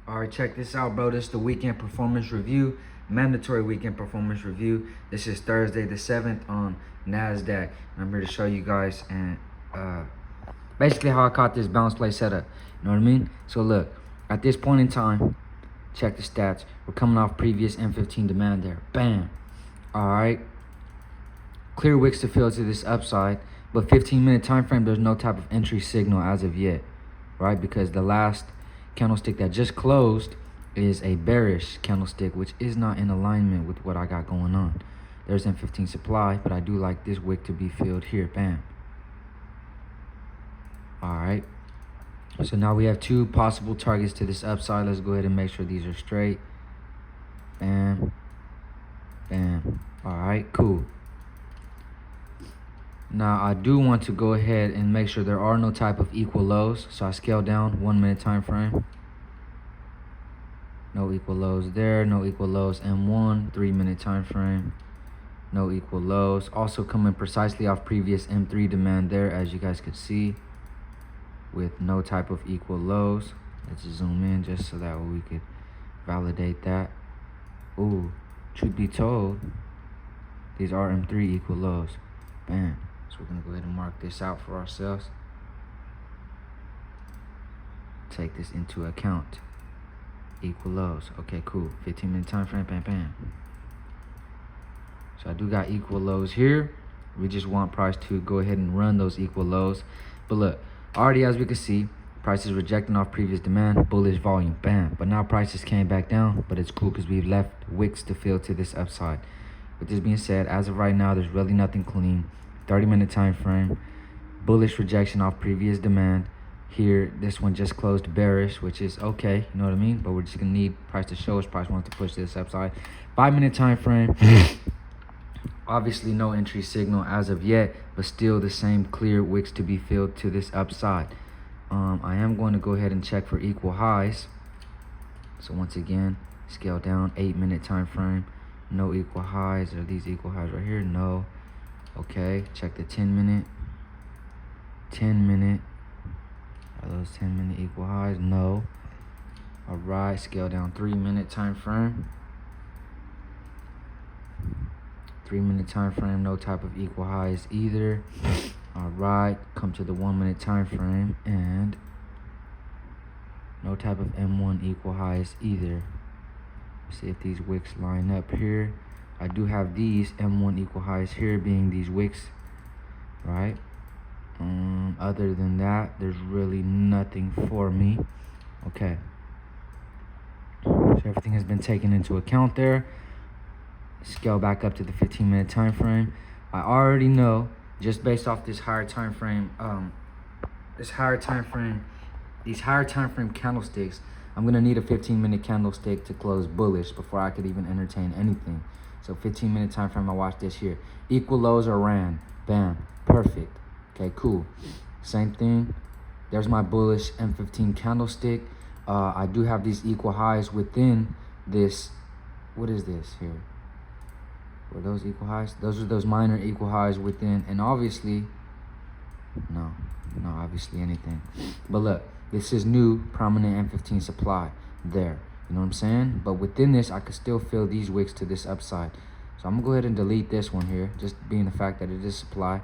All right, check this out, bro. This is the weekend performance review, mandatory weekend performance review. This is Thursday the 7th on NASDAQ. I'm here to show you guys and basically how I caught this bounce play setup. You know what I mean? So look, at this point in time, check the stats. We're coming off previous M15 demand there. Bam. All right. Clear wicks to fill to this upside, but 15-minute time frame, there's no type of entry signal as of yet, right? Because the last candlestick that just closed is a bearish candlestick, which is not in alignment with what I got going on. There's M15 supply, but I do like this wick to be filled here. Bam. All right. So now we have two possible targets to this upside. Let's go ahead and make sure these are straight. Bam. Bam. All right, cool. Now I do want to go ahead and make sure there are no type of equal lows. So I scale down 1 minute time frame. No equal lows there, no equal lows M1, 3 minute time frame. No equal lows. Also coming precisely off previous M3 demand there, as you guys could see, with no type of equal lows. Let's zoom in just so that we could validate that. Ooh, truth be told, these are M3 equal lows. Bam. So we're gonna go ahead and mark this out for ourselves. Take this into account. Equal lows. Okay, cool. 15-minute time frame. Bam, bam. So I do got equal lows here. We just want price to go ahead and run those equal lows. But look, already as we can see, price is rejecting off previous demand, bullish volume. Bam. But now prices came back down, but it's cool because we've left wicks to fill to this upside. With this being said, as of right now, there's really nothing clean. 30-minute time frame, bullish rejection off previous demand. Here, this one just closed bearish, which is okay, you know what I mean? But we're just gonna need price to show us price wants to push this upside. 5-minute time frame, obviously no entry signal as of yet, but still the same clear wicks to be filled to this upside. I am going to go ahead and check for equal highs. So once again, scale down, 8-minute time frame. No equal highs. Are these equal highs right here? No. Okay, check the 10-minute. 10-minute. Are those 10-minute equal highs? No. All right, scale down, 3-minute time frame. 3-minute time frame, no type of equal highs either. All right, come to the 1-minute time frame and no type of M1 equal highs either. See if these wicks line up here. I do have these M1 equal highs here being these wicks, right? Other than that, there's really nothing for me. Okay. So everything has been taken into account there. Scale back up to the 15-minute time frame. I already know, just based off this higher time frame, these higher time frame candlesticks, I'm gonna need a 15-minute candlestick to close bullish before I could even entertain anything. So 15-minute time frame, I watch this here. Equal lows are ran. Bam. Perfect. Okay, cool. Same thing. There's my bullish M15 candlestick. I do have these equal highs within this. What is this here? Were those equal highs? Those are those minor equal highs within, and obviously, no, obviously anything. But look, this is new prominent M15 supply there. You know what I'm saying? But within this, I could still fill these wicks to this upside. So I'm gonna go ahead and delete this one here, just being the fact that it is supply.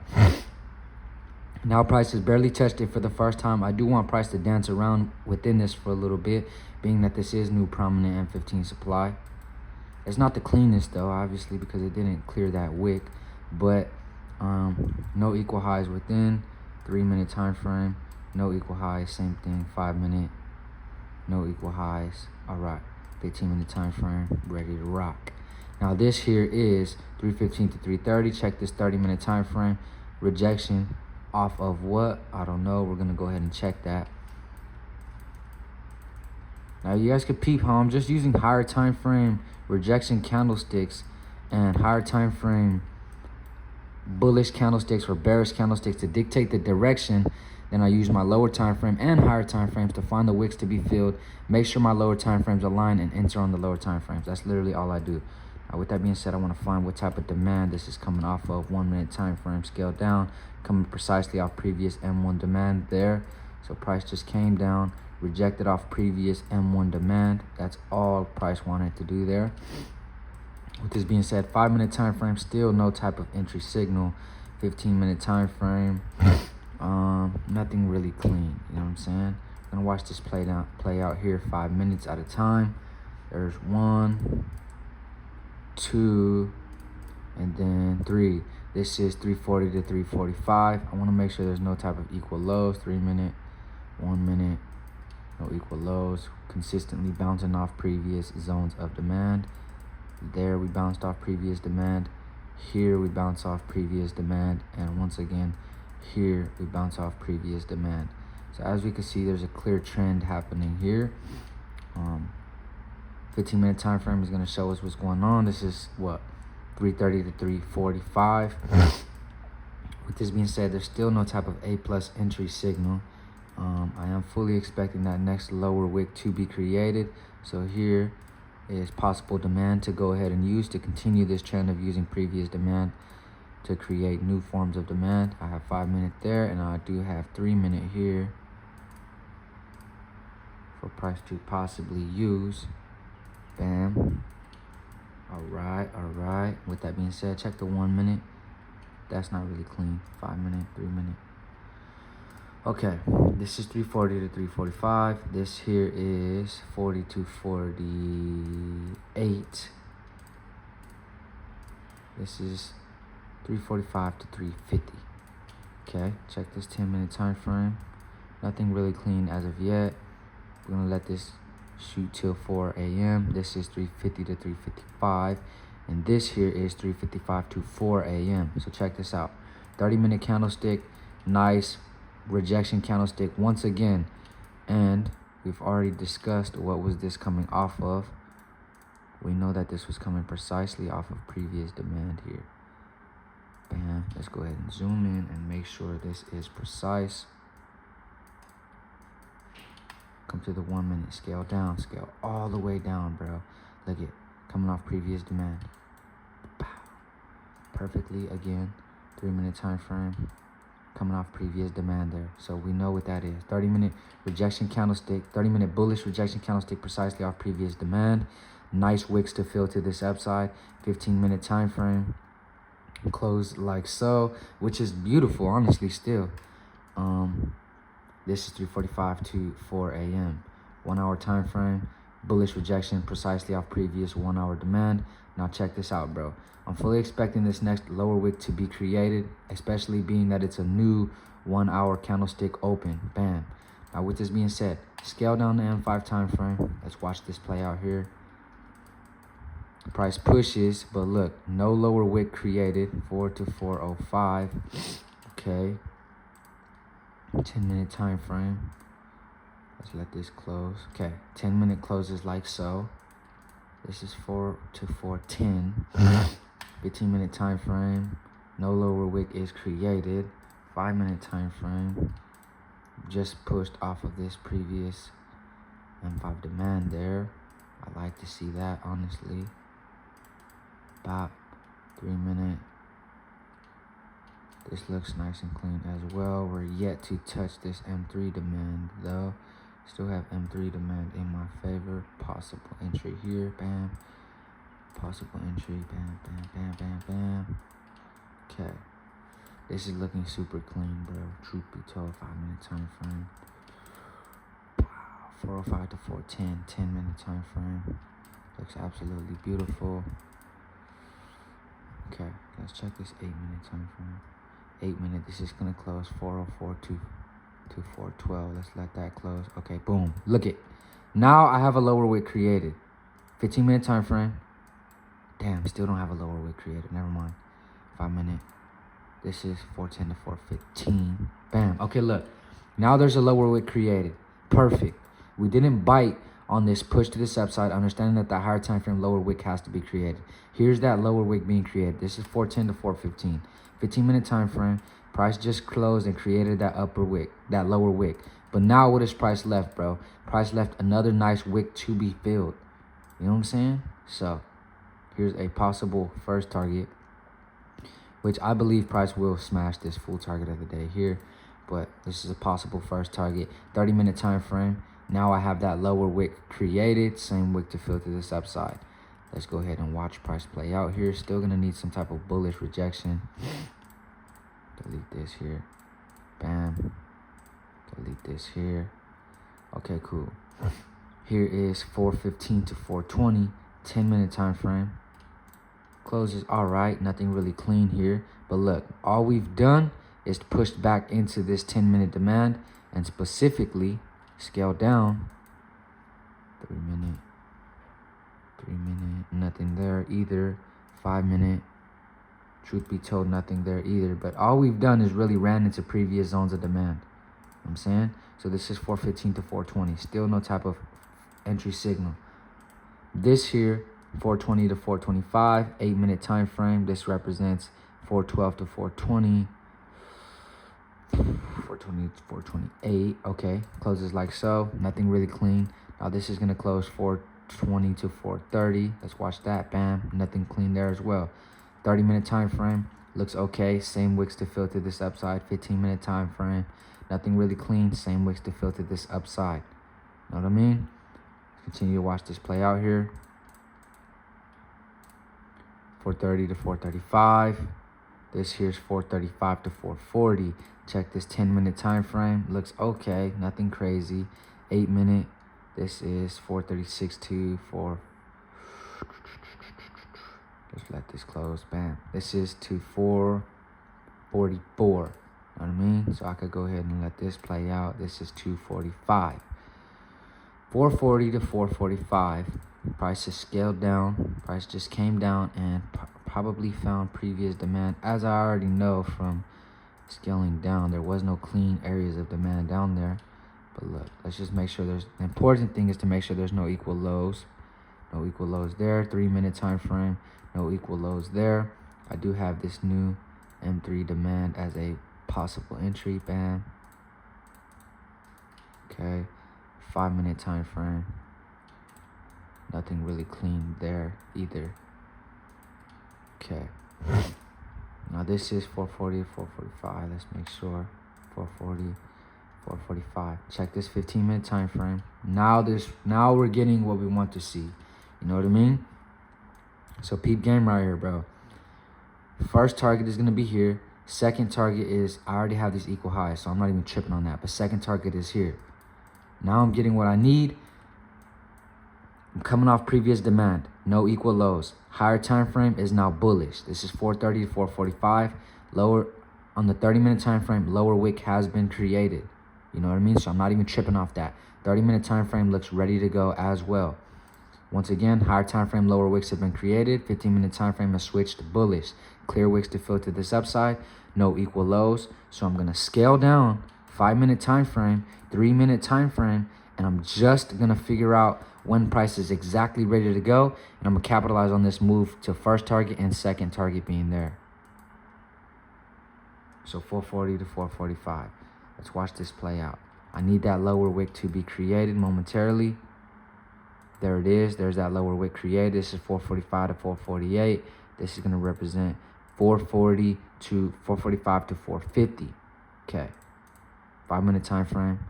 Now price has barely touched it for the first time. I do want price to dance around within this for a little bit, being that this is new prominent M15 supply. It's not the cleanest though, obviously, because it didn't clear that wick. But no equal highs within. 3-minute time frame, no equal highs. Same thing, 5-minute, no equal highs. All right, 15-minute time frame, ready to rock. Now this here is 315 to 330. Check this 30-minute time frame. Rejection off of what? I don't know. We're gonna go ahead and check that. Now you guys can peep how I'm just using higher time frame rejection candlesticks and higher time frame bullish candlesticks or bearish candlesticks to dictate the direction. Then I use my lower time frame and higher time frames to find the wicks to be filled, make sure my lower time frames align, and enter on the lower time frames. That's literally all I do. Now with that being said, I want to find what type of demand this is coming off of. 1-minute time frame, scale down, coming precisely off previous M1 demand there. So price just came down, rejected off previous M1 demand. That's all price wanted to do there. With this being said, 5-minute time frame, still no type of entry signal. 15-minute time frame, nothing really clean. You know what I'm saying? I'm gonna watch this play out here 5 minutes at a time. There's 1, 2, and then 3. This is 340 to 345. I want to make sure there's no type of equal lows. 3 minute, 1 minute, no equal lows. Consistently bouncing off previous zones of demand. There we bounced off previous demand. Here we bounce off previous demand, and once again here we bounce off previous demand. So as we can see, there's a clear trend happening here. 15-minute time frame is going to show us what's going on. This is what, 330 to 345. With this being said, there's still no type of A plus entry signal. I am fully expecting that next lower wick to be created. So here is possible demand to go ahead and use to continue this trend of using previous demand to create new forms of demand. I have 5 minutes there, and I do have 3 minutes here for price to possibly use. Bam. All right. With that being said, check the 1 minute. That's not really clean. 5 minute, 3 minute. Okay, this is 340 to 345. This here is 40 to 48. This is 345 to 350. Okay, check this 10-minute time frame. Nothing really clean as of yet. We're gonna let this shoot till 4 a.m. This is 350 to 355. And this here is 355 to 4 a.m. So check this out. 30-minute candlestick, nice rejection candlestick once again. And we've already discussed what was this coming off of. We know that this was coming precisely off of previous demand here. Bam. Let's go ahead and zoom in and make sure this is precise. Come to the 1 minute, scale down, scale all the way down, bro. Look at coming off previous demand. Perfectly again. 3-minute time frame, coming off previous demand there. So we know what that is. 30-minute rejection candlestick, 30-minute bullish rejection candlestick precisely off previous demand. Nice wicks to fill to this upside. 15-minute time frame, close like so, which is beautiful, honestly, still. This is 345 to 4 a.m. 1 hour time frame, bullish rejection precisely off previous 1 hour demand. Now check this out, bro. I'm fully expecting this next lower wick to be created, especially being that it's a new 1 hour candlestick open. Bam. Now with this being said, scale down the M5 time frame. Let's watch this play out here. Price pushes, but look, no lower wick created. 4 to 405. Okay. 10-minute time frame. Let's let this close. Okay, 10-minute closes like so. This is 4 to 410. 15-minute time frame. No lower wick is created. 5-minute time frame. Just pushed off of this previous M5 demand there. I like to see that, honestly. About 3 minute. This looks nice and clean as well. We're yet to touch this M3 demand though. Still have M3 demand in my favor. Possible entry here. Bam. Possible entry. Bam, bam, bam, bam, bam. Okay. This is looking super clean, bro. Truth be told, 5-minute time frame. 405 to 410, 10-minute time frame. Looks absolutely beautiful. Okay, let's check this 8-minute time frame. 8 minute, this is gonna close 404 to 412. Let's let that close. Okay, boom. Look it. Now I have a lower wick created. 15-minute time frame. Damn, still don't have a lower wick created. Never mind. 5-minute. This is 410 to 415. Bam. Okay, look. Now there's a lower wick created. Perfect. We didn't bite on this push to this upside, understanding that the higher time frame lower wick has to be created. Here's that lower wick being created. This is 410 to 415. 15-minute time frame. Price just closed and created that upper wick, that lower wick. But now what is price left, bro? Price left another nice wick to be filled. You know what I'm saying? So here's a possible first target, which I believe price will smash this full target of the day here. But this is a possible first target. 30-minute time frame. Now I have that lower wick created, same wick to fill to this upside. Let's go ahead and watch price play out here. Still gonna need some type of bullish rejection. Delete this here. Bam. Delete this here. Okay, cool. Here is 415 to 420, 10-minute time frame. Closes all right, nothing really clean here. But look, all we've done is pushed back into this 10-minute demand and specifically scale down. 3 minute, nothing there either. 5 minute, truth be told, nothing there either. But all we've done is really ran into previous zones of demand. You know what I'm saying? So this is 415 to 420, still no type of entry signal. This here, 420 to 425, 8-minute time frame. This represents 412 to 420, 420 to 428. Okay, closes like so, nothing really clean. Now this is gonna close 420 to 430. Let's watch that. Bam, nothing clean there as well. 30-minute time frame looks okay, same wicks to fill to this upside. 15-minute time frame, nothing really clean, same wicks to fill to this upside. Know what I mean? Continue to watch this play out here. 430 to 435. This here's 435 to 440. Check this 10-minute time frame. Looks okay, nothing crazy. 8-minute. This is 436 to 4. Let's let this close. Bam. This is to 444. Know what I mean? So I could go ahead and let this play out. This is 245. 440 to 445. Price is scaled down. Price just came down and probably found previous demand. As I already know from scaling down, there was no clean areas of demand down there. But look, let's just make sure there's, the important thing is to make sure there's no equal lows. No equal lows there. 3-minute time frame, no equal lows there. I do have this new M3 demand as a possible entry. Bam. Okay. 5-minute time frame. Nothing really clean there either. Okay. Now this is 440 to 445. Let's make sure. 440, 445. Check this 15-minute time frame. Now we're getting what we want to see. You know what I mean? So peep game right here, bro. First target is gonna be here. Second target is, I already have these equal highs, so I'm not even tripping on that. But second target is here. Now I'm getting what I need. I'm coming off previous demand, no equal lows. Higher time frame is now bullish. This is 430 to 445. Lower on the 30-minute time frame, lower wick has been created. You know what I mean? So I'm not even tripping off that. 30-minute time frame looks ready to go as well. Once again, higher time frame, lower wicks have been created. 15-minute time frame has switched to bullish. Clear wicks to fill to this upside, no equal lows. So I'm gonna scale down 5-minute time frame, 3-minute time frame, and I'm just gonna figure out when price is exactly ready to go, and I'm gonna capitalize on this move to first target and second target being there. So 440 to 445. Let's watch this play out. I need that lower wick to be created momentarily. There it is. There's that lower wick created. This is 445 to 448. This is gonna represent 440 to 445 to 450. Okay. 5-minute time frame.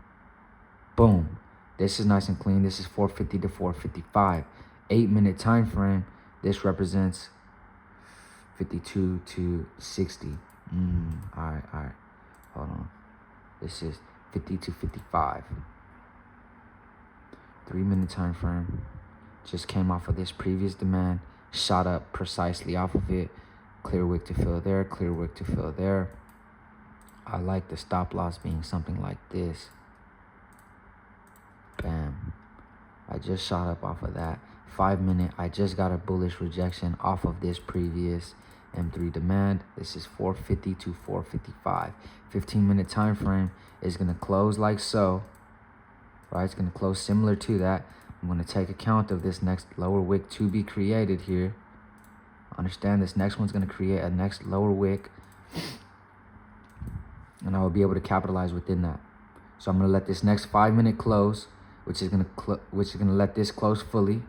Boom. This is nice and clean. This is 450 to 455. 8-minute time frame. This represents 52 to 60. All right. Hold on. This is 50 to 55. 3-minute time frame. Just came off of this previous demand. Shot up precisely off of it. Clear wick to fill there. Clear wick to fill there. I like the stop loss being something like this. Bam. I just shot up off of that. 5-minute, I just got a bullish rejection off of this previous M3 demand. This is 450 to 455. 15-minute time frame is going to close like so. Right, it's going to close similar to that. I'm going to take account of this next lower wick to be created here. Understand this next one's going to create a next lower wick. And I will be able to capitalize within that. So I'm going to let this next 5-minute close, which is going to let this close fully.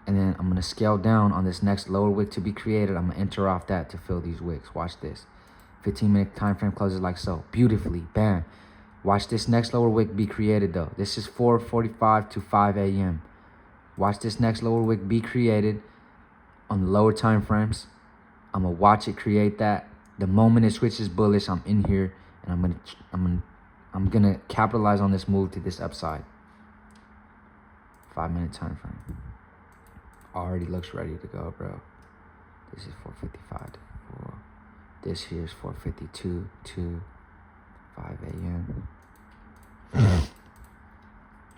And then I'm going to scale down on this next lower wick to be created. I'm going to enter off that to fill these wicks. Watch this. 15-minute time frame closes like so. Beautifully. Bam. Watch this next lower wick be created though. This is 4:45 to 5 a.m. Watch this next lower wick be created on the lower time frames. I'm gonna watch it create that. The moment it switches bullish, I'm in here and I'm gonna capitalize on this move to this upside. 5-minute time frame. Already looks ready to go, bro. This is 4:55 to 4. This here is 4:52 to 5 a.m.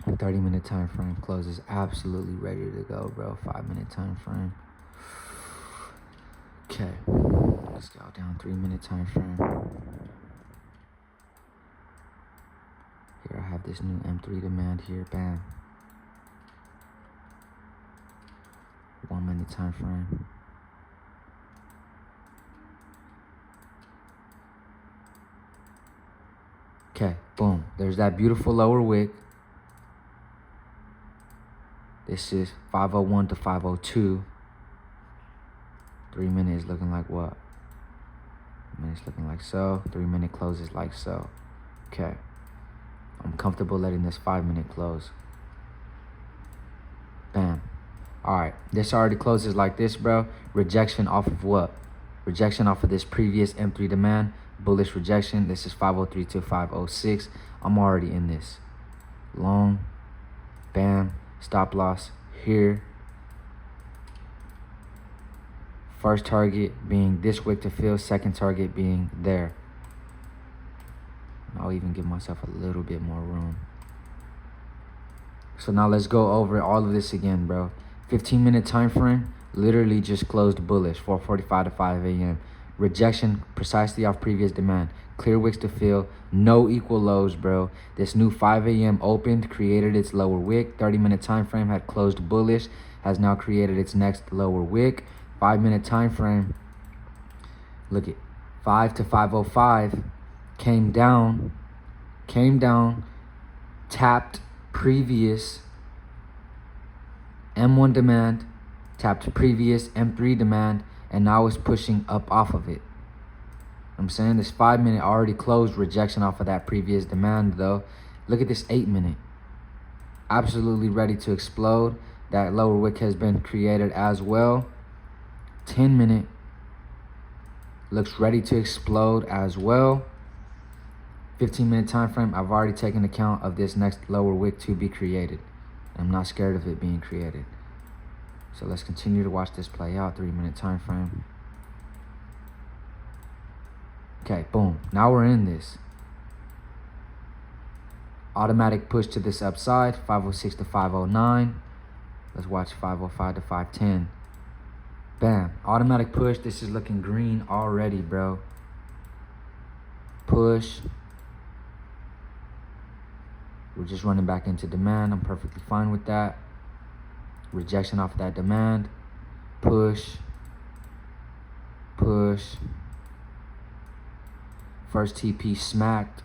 30-minute time frame closes absolutely ready to go, bro. 5-minute time frame. Okay, let's go down 3-minute time frame. Here I have this new M3 demand here, bam. 1-minute time frame. Okay, boom. There's that beautiful lower wick. This is 5:01 to 5:02. 3 minutes looking like what? 3 minutes looking like so. 3-minute closes like so. Okay. I'm comfortable letting this 5-minute close. Bam. Alright. This already closes like this, bro. Rejection off of what? Rejection off of this previous M3 demand. Bullish rejection. This is 5:03 to 5:06. I'm already in this. Long. Bam. Stop loss here. First target being this wick to fill. Second target being there. I'll even give myself a little bit more room. So now let's go over all of this again, bro. 15-minute time frame. Literally just closed bullish. 4:45 to 5 a.m. Rejection precisely off previous demand. Clear wicks to fill. No equal lows, bro. This new 5 a.m. opened, created its lower wick. 30-minute time frame had closed bullish. Has now created its next lower wick. 5-minute time frame. Look at 5 to 5:05. Came down. Tapped previous M1 demand. Tapped previous M3 demand. And now it's pushing up off of it. I'm saying this 5-minute already closed rejection off of that previous demand though. Look at this 8-minute. Absolutely ready to explode. That lower wick has been created as well. 10-minute looks ready to explode as well. 15-minute time frame. I've already taken account of this next lower wick to be created. I'm not scared of it being created. So let's continue to watch this play out. 3-minute time frame. Okay, boom. Now we're in this. Automatic push to this upside. 5:06 to 5:09. Let's watch 5:05 to 5:10. Bam. Automatic push. This is looking green already, bro. Push. We're just running back into demand. I'm perfectly fine with that. Rejection off of that demand. Push. Push. First TP smacked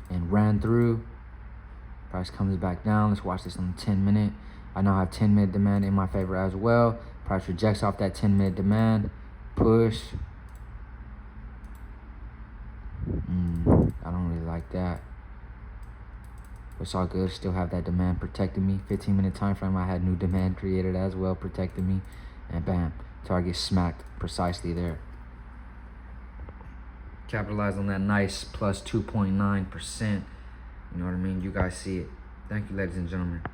and ran through. Price comes back down. Let's watch this on the 10-minute. I now have 10-minute demand in my favor as well. Price rejects off that 10-minute demand. Push. I don't really like that. But it's all good. Still have that demand protecting me. 15-minute time frame. I had new demand created as well, protecting me. And bam, target smacked precisely there. Capitalize on that nice plus 2.9%. You know what I mean? You guys see it. Thank you, ladies and gentlemen.